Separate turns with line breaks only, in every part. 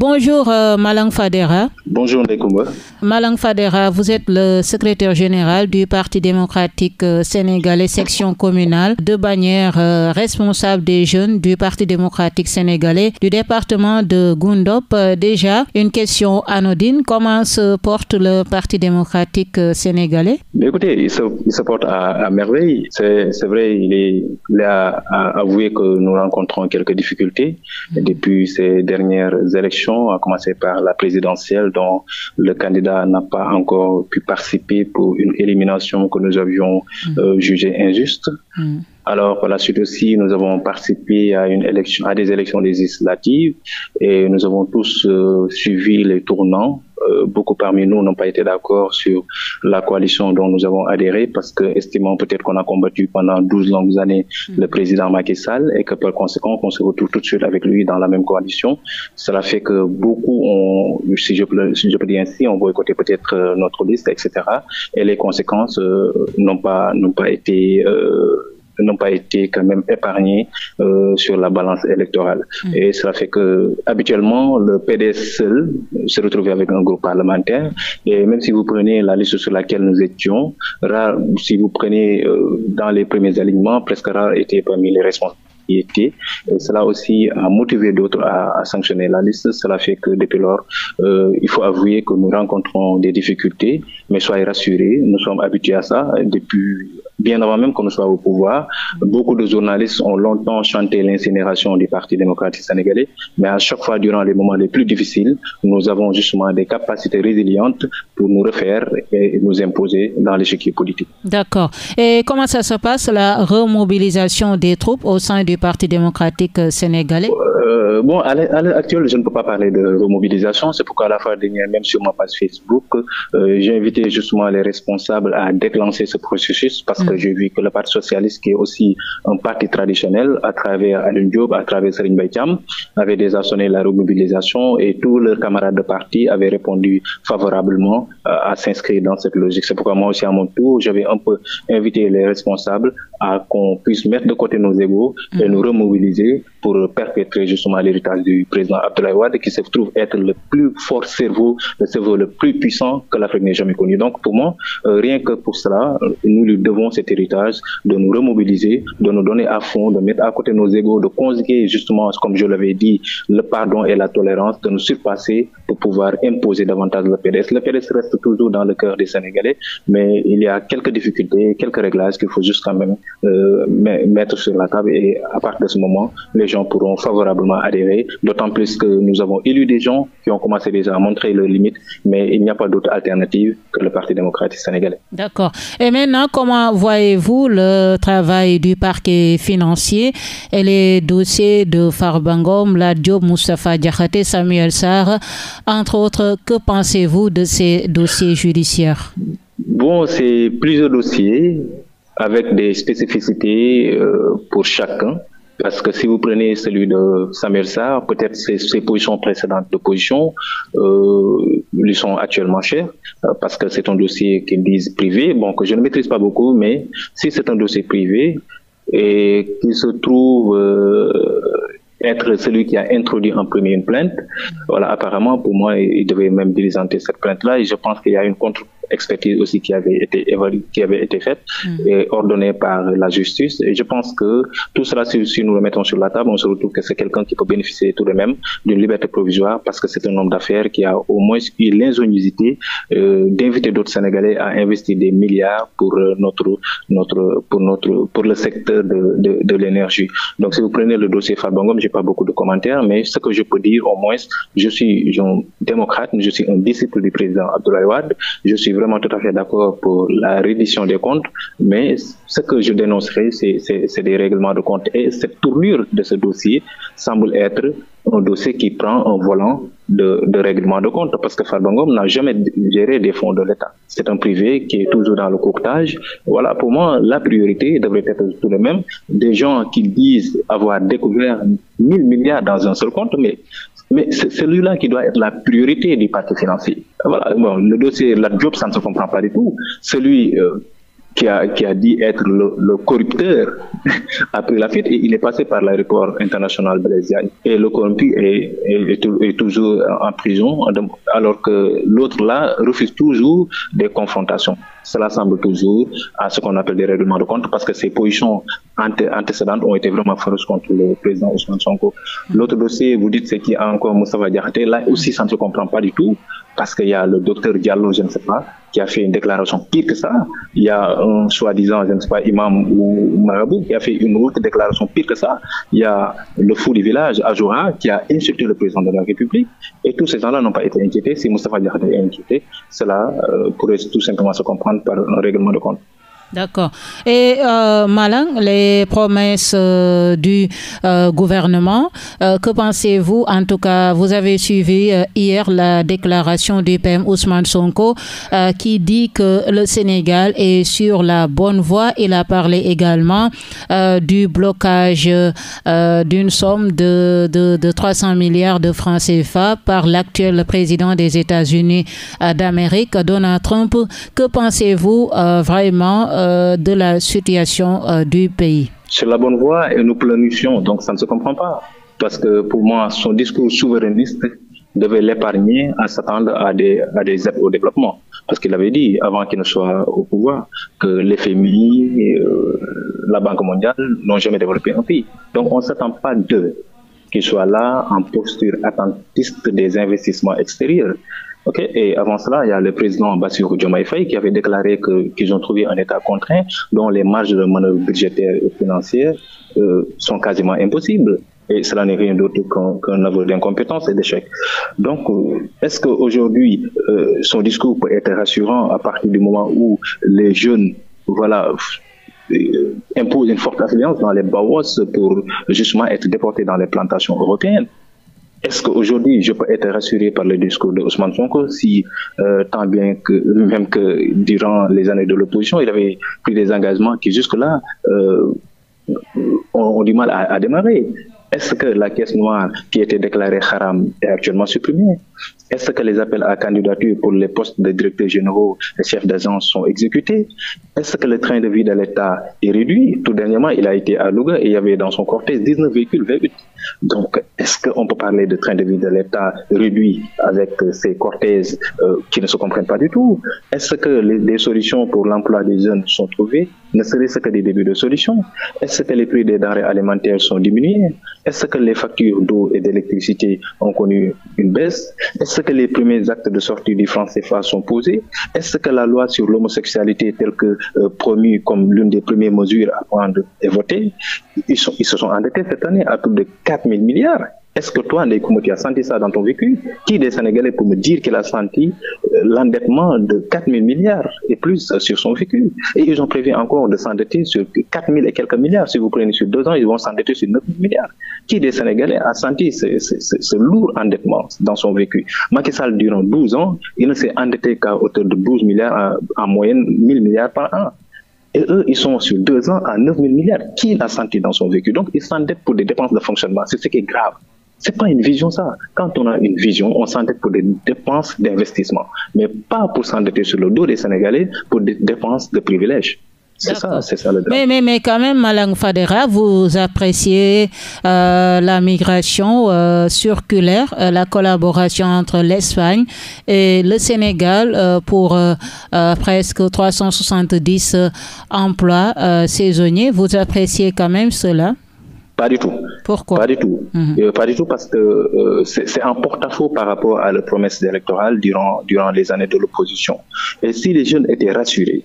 Bonjour Malang Fadera.
Bonjour Ndekoumba.
Malang Fadera, vous êtes le secrétaire général du Parti démocratique sénégalais section communale de Bagnères, responsable des jeunes du Parti démocratique sénégalais du département de Goundop. Déjà, une question anodine, comment se porte le Parti démocratique sénégalais?
Écoutez, il se porte à merveille. C'est vrai, il a avoué que nous rencontrons quelques difficultés depuis ces dernières élections, à commencer par la présidentielle dont le candidat n'a pas encore pu participer pour une élimination que nous avions jugée injuste. Alors, par la suite aussi, nous avons participé à des élections législatives et nous avons tous suivi les tournants. Beaucoup parmi nous n'ont pas été d'accord sur la coalition dont nous avons adhéré parce que, estimant peut-être qu'on a combattu pendant 12 longues années le président Macky Sall et que par conséquent, qu'on se retrouve tout de suite avec lui dans la même coalition. Cela fait que beaucoup ont, si je peux dire ainsi, ont boycotté peut-être notre liste, etc. Et les conséquences n'ont pas été quand même épargnés sur la balance électorale. Et cela fait que habituellement le PDS seul se retrouvait avec un groupe parlementaire. Et même si vous prenez la liste sur laquelle nous étions, si vous prenez dans les premiers alignements, presque rare était parmi les responsables. Et cela aussi a motivé d'autres à sanctionner la liste. Cela fait que depuis lors, il faut avouer que nous rencontrons des difficultés, mais soyez rassurés, nous sommes habitués à ça depuis bien avant même que nous soyons au pouvoir. Beaucoup de journalistes ont longtemps chanté l'incinération du Parti démocratique sénégalais, mais à chaque fois, durant les moments les plus difficiles, nous avons justement des capacités résilientes pour nous refaire et nous imposer dans l'échiquier politique.
D'accord. Et comment ça se passe, la remobilisation des troupes au sein du Parti démocratique sénégalais?
Bon, à l'heure actuelle, je ne peux pas parler de remobilisation. C'est pourquoi à la fois dernière, même sur ma page Facebook, j'ai invité justement les responsables à déclencher ce processus parce que j'ai vu que le Parti socialiste, qui est aussi un parti traditionnel, à travers Alioune Diop, à travers Serigne Mbaye Thiam, avait déjà sonné la remobilisation et tous leurs camarades de parti avaient répondu favorablement à s'inscrire dans cette logique. C'est pourquoi moi aussi, à mon tour, j'avais un peu invité les responsables à qu'on puisse mettre de côté nos égos et nous remobiliser pour perpétrer justement l'héritage du président Abdoulaye Wade, qui se trouve être le plus fort cerveau, le cerveau le plus puissant que l'Afrique n'ait jamais connu. Donc pour moi, rien que pour cela, nous lui devons cet héritage de nous remobiliser, de nous donner à fond, de mettre à côté nos égos, de conjuguer justement, comme je l'avais dit, le pardon et la tolérance, de nous surpasser pour pouvoir imposer davantage le PDS. Le PDS reste toujours dans le cœur des Sénégalais, mais il y a quelques difficultés, quelques réglages qu'il faut juste quand même mettre sur la table et à partir de ce moment, les gens pourront favorablement adhérer, d'autant plus que nous avons élu des gens qui ont commencé déjà à montrer leurs limites, mais il n'y a pas d'autre alternative que le Parti démocratique sénégalais.
D'accord. Et maintenant, comment voyez-vous le travail du parquet financier et les dossiers de Farba Ngom, Lat Diop, Moustapha Diakhaté, Samuel Sarr, entre autres? Que pensez-vous de ces dossiers judiciaires?
Bon, c'est plusieurs dossiers avec des spécificités pour chacun. Parce que si vous prenez celui de Samuel Sarr, peut-être ses positions précédentes d'opposition lui sont actuellement chères, parce que c'est un dossier qu'ils disent privé, bon, que je ne maîtrise pas beaucoup, mais si c'est un dossier privé et qu'il se trouve être celui qui a introduit en premier une plainte, voilà, apparemment, pour moi, il devait même diligenter cette plainte-là, et je pense qu'il y a une contre-expertise aussi qui avait été faite et ordonnée par la justice. Et je pense que tout cela, si nous le mettons sur la table, on se retrouve que c'est quelqu'un qui peut bénéficier tout de même d'une liberté provisoire parce que c'est un homme d'affaires qui a au moins eu l'ingéniosité d'inviter d'autres Sénégalais à investir des milliards pour le secteur de l'énergie. Donc, si vous prenez le dossier Farba Ngom, j'ai pas beaucoup de commentaires, mais ce que je peux dire, au moins, je suis un démocrate, je suis un disciple du président Abdoulaye Wade, je suis vraiment tout à fait d'accord pour la reddition des comptes, mais ce que je dénoncerai, c'est des règlements de compte. Et cette tournure de ce dossier semble être un dossier qui prend un volant de règlement de compte, parce que Farba Ngom n'a jamais géré des fonds de l'État. C'est un privé qui est toujours dans le courtage. Voilà, pour moi, la priorité devrait être tout de même des gens qui disent avoir découvert 1000 milliards dans un seul compte, mais c'est celui-là qui doit être la priorité du parti financier. Voilà, bon, le dossier Lat Diop, ça ne se comprend pas du tout. Celui qui a dit être le corrupteur a pris la fuite et il est passé par l'aéroport international Blaise Diagne. Et le corrompu est toujours en prison, alors que l'autre là refuse toujours des confrontations. Cela semble toujours à ce qu'on appelle des règlements de compte, parce que ces positions antécédentes ont été vraiment féroces contre le président Ousmane Sonko. L'autre dossier, vous dites, c'est qu'il y a encore Moustapha Diakhaté. Là aussi, ça ne se comprend pas du tout, parce qu'il y a le docteur Diallo, je ne sais pas, qui a fait une déclaration pire que ça. Il y a un soi-disant, je ne sais pas, imam ou marabout, qui a fait une autre déclaration pire que ça. Il y a le fou du village, Ajoura, qui a insulté le président de la République. Et tous ces gens-là n'ont pas été inquiétés. Si Moustapha Diakhaté est inquiété, cela pourrait tout simplement se comprendre par un règlement de compte.
D'accord. Et Malang, les promesses du gouvernement, que pensez-vous? En tout cas, vous avez suivi hier la déclaration du PM Ousmane Sonko qui dit que le Sénégal est sur la bonne voie. Il a parlé également du blocage d'une somme de 300 milliards de francs CFA par l'actuel président des États-Unis d'Amérique, Donald Trump. Que pensez-vous vraiment de la situation du pays?
Sur la bonne voie et nous planifions, donc ça ne se comprend pas. Parce que pour moi, son discours souverainiste devait l'épargner à s'attendre à des aides au développement. Parce qu'il avait dit, avant qu'il ne soit au pouvoir, que l'FMI et la Banque mondiale n'ont jamais développé un pays. Donc on ne s'attend pas d'eux qu'ils soient là en posture attentiste des investissements extérieurs. Okay. Et avant cela, il y a le président Bassirou Diomaye Faye qui avait déclaré qu'ils ont trouvé un État contraint dont les marges de manœuvre budgétaires et financières sont quasiment impossibles. Et cela n'est rien d'autre qu'un aveu d'incompétence et d'échec. Donc, est-ce qu'aujourd'hui, son discours peut être rassurant à partir du moment où les jeunes, imposent une forte affluence dans les BAOS pour justement être déportés dans les plantations européennes? Est-ce qu'aujourd'hui, je peux être rassuré par le discours de Ousmane Sonko si, tant bien que, même que durant les années de l'opposition, il avait pris des engagements qui jusque-là ont du mal à démarrer? Est-ce que la caisse noire qui était déclarée haram est actuellement supprimée? Est-ce que les appels à candidature pour les postes de directeurs généraux et chefs d'agence sont exécutés? Est-ce que le train de vie de l'État est réduit? Tout dernièrement, il a été à Louga et il y avait dans son cortège 19 véhicules V8. Donc, est-ce qu'on peut parler de train de vie de l'État réduit avec ces cortèges qui ne se comprennent pas du tout? Est-ce que des solutions pour l'emploi des jeunes sont trouvées? Ne serait-ce que des débuts de solutions? Est-ce que les prix des denrées alimentaires sont diminués? Est-ce que les factures d'eau et d'électricité ont connu une baisse? Est-ce que les premiers actes de sortie du franc CFA sont posés? Est-ce que la loi sur l'homosexualité telle que promue comme l'une des premières mesures à prendre est votée? Ils se sont endettés cette année à plus de 4 000 milliards. Est-ce que toi, Ndeye Koumba, tu as senti ça dans ton vécu? Qui des Sénégalais peut me dire qu'il a senti l'endettement de 4 000 milliards et plus sur son vécu? Et ils ont prévu encore de s'endetter sur 4 000 et quelques milliards. Si vous prenez sur 2 ans, ils vont s'endetter sur 9 000 milliards. Qui des Sénégalais a senti ce lourd endettement dans son vécu? Macky Sall, durant 12 ans, il ne s'est endetté qu'à hauteur de 12 milliards, en moyenne 1 000 milliards par an. Et eux, ils sont sur 2 ans à 9 000 milliards. Qui l'a senti dans son vécu? Donc, ils s'endettent pour des dépenses de fonctionnement. C'est ce qui est grave. C'est pas une vision, ça. Quand on a une vision, on s'endette pour des dépenses d'investissement, mais pas pour s'endetter sur le dos des Sénégalais pour des dépenses de privilèges. C'est ça le drame.
Mais quand même, Malang Fadera, vous appréciez la migration circulaire, la collaboration entre l'Espagne et le Sénégal pour presque 370 emplois saisonniers. Vous appréciez quand même cela?
Pas du tout.
Pourquoi?
Pas du tout. Pas du tout parce que c'est un porte-à-faux par rapport à la promesse électorale durant les années de l'opposition. Et si les jeunes étaient rassurés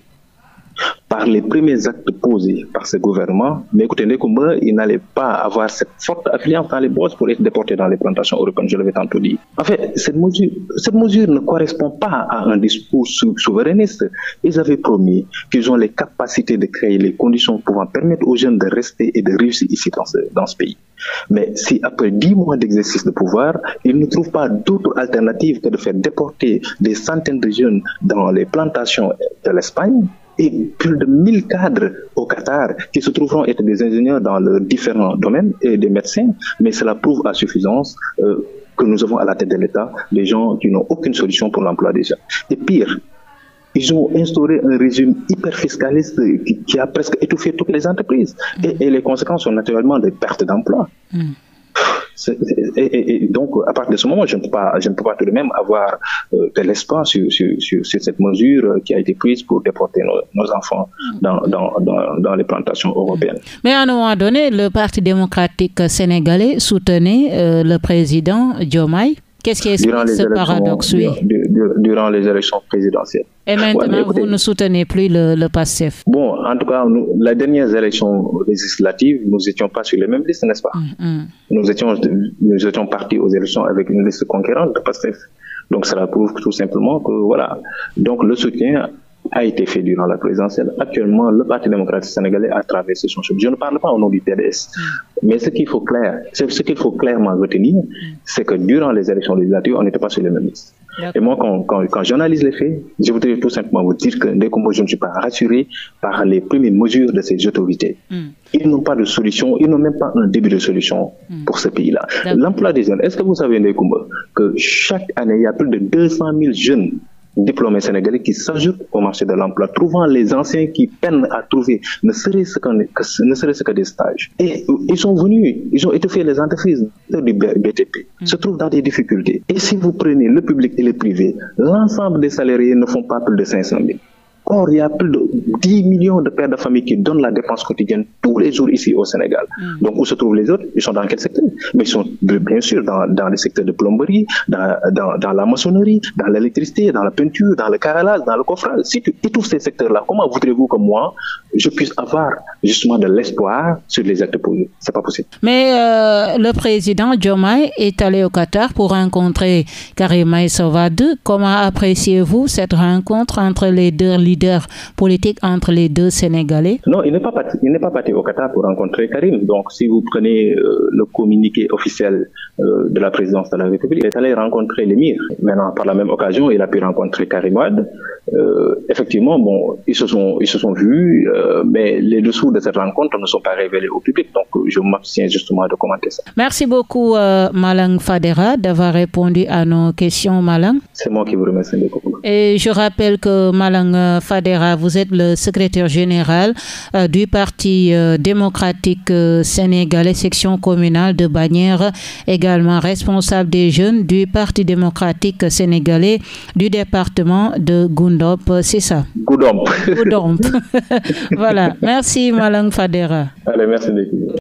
par les premiers actes posés par ce gouvernement, mais écoutez, Ndeye Koumba, il n'allait pas avoir cette forte affluence dans les bourses pour être déporté dans les plantations européennes, je l'avais tantôt dit. En fait, cette mesure ne correspond pas à un discours souverainiste. Ils avaient promis qu'ils ont les capacités de créer les conditions pouvant permettre aux jeunes de rester et de réussir ici dans ce pays. Mais si après 10 mois d'exercice de pouvoir, ils ne trouvent pas d'autre alternative que de faire déporter des centaines de jeunes dans les plantations de l'Espagne, et plus de 1000 cadres au Qatar qui se trouveront être des ingénieurs dans leurs différents domaines et des médecins, mais cela prouve à suffisance que nous avons à la tête de l'État des gens qui n'ont aucune solution pour l'emploi des jeunes. Et pire, Ils ont instauré un régime hyper fiscaliste qui a presque étouffé toutes les entreprises. Et les conséquences sont naturellement des pertes d'emplois. Et donc, à partir de ce moment, je ne peux pas tout de même avoir de l'espoir sur cette mesure qui a été prise pour déporter nos enfants dans les plantations européennes.
Mais à un moment donné, le Parti démocratique sénégalais soutenait le président Diomaye. Qu'est-ce qui explique ce paradoxe?
Durant les élections présidentielles.
Et maintenant, vous ne soutenez plus le PASTEF?
Bon, en tout cas, les dernières élections législatives, nous n'étions pas sur les mêmes listes, n'est-ce pas? Nous étions partis aux élections avec une liste conquérante de PASTEF. Donc, cela prouve tout simplement que, voilà. Donc, le soutien a été fait durant la présidentielle. Actuellement, le Parti démocratique sénégalais a traversé son chemin. Je ne parle pas au nom du PDS, mais ce qu'il faut clairement retenir, c'est que durant les élections législatives, on n'était pas sur les mêmes listes. Et moi, quand j'analyse les faits, je voudrais tout simplement vous dire que je ne suis pas rassuré par les premières mesures de ces autorités. Ils n'ont pas de solution, ils n'ont même pas un début de solution pour ce pays-là. L'emploi des jeunes, est-ce que vous savez, Ndekumba, que chaque année, il y a plus de 200 000 jeunes diplômés sénégalais qui s'ajoutent au marché de l'emploi, trouvant les anciens qui peinent à trouver ne serait-ce que des stages. Et ils sont venus, ils ont étouffé les entreprises du BTP, se trouvent dans des difficultés. Et si vous prenez le public et le privé, l'ensemble des salariés ne font pas plus de 500 000. Or, il y a plus de 10 millions de pères de famille qui donnent la dépense quotidienne tous les jours ici au Sénégal. Donc, où se trouvent les autres? Ils sont dans quel secteur? Mais ils sont bien sûr dans les secteurs de plomberie, dans la maçonnerie, dans l'électricité, dans la peinture, dans le carrelage, dans le coffrage. Si tu étouffes ces secteurs-là, comment voudrez-vous que moi, je puisse avoir justement de l'espoir sur les actes posés? C'est pas possible.
Mais le président Diomaye est allé au Qatar pour rencontrer Karim Meïssa Wade. Comment appréciez-vous cette rencontre entre les deux leaders politiques, entre les deux Sénégalais?
Non, il n'est pas parti au Qatar pour rencontrer Karim. Donc, si vous prenez le communiqué officiel de la présidence de la République, il est allé rencontrer l'émir. Maintenant, par la même occasion, il a pu rencontrer Karim Wade. Effectivement, bon, ils se sont vus, mais les dessous de cette rencontre ne sont pas révélés au public. Donc, je m'abstiens justement de commenter ça.
Merci beaucoup, Malang Fadera, d'avoir répondu à nos questions, Malang.
C'est moi qui vous remercie beaucoup.
Et je rappelle que Malang Fadera, vous êtes le secrétaire général du Parti démocratique sénégalais, section communale de Bagnères, également responsable des jeunes du Parti démocratique sénégalais du département de Goudomp, c'est ça?
Goudomp.
Voilà. Merci, Malang Fadera.
Allez, merci beaucoup.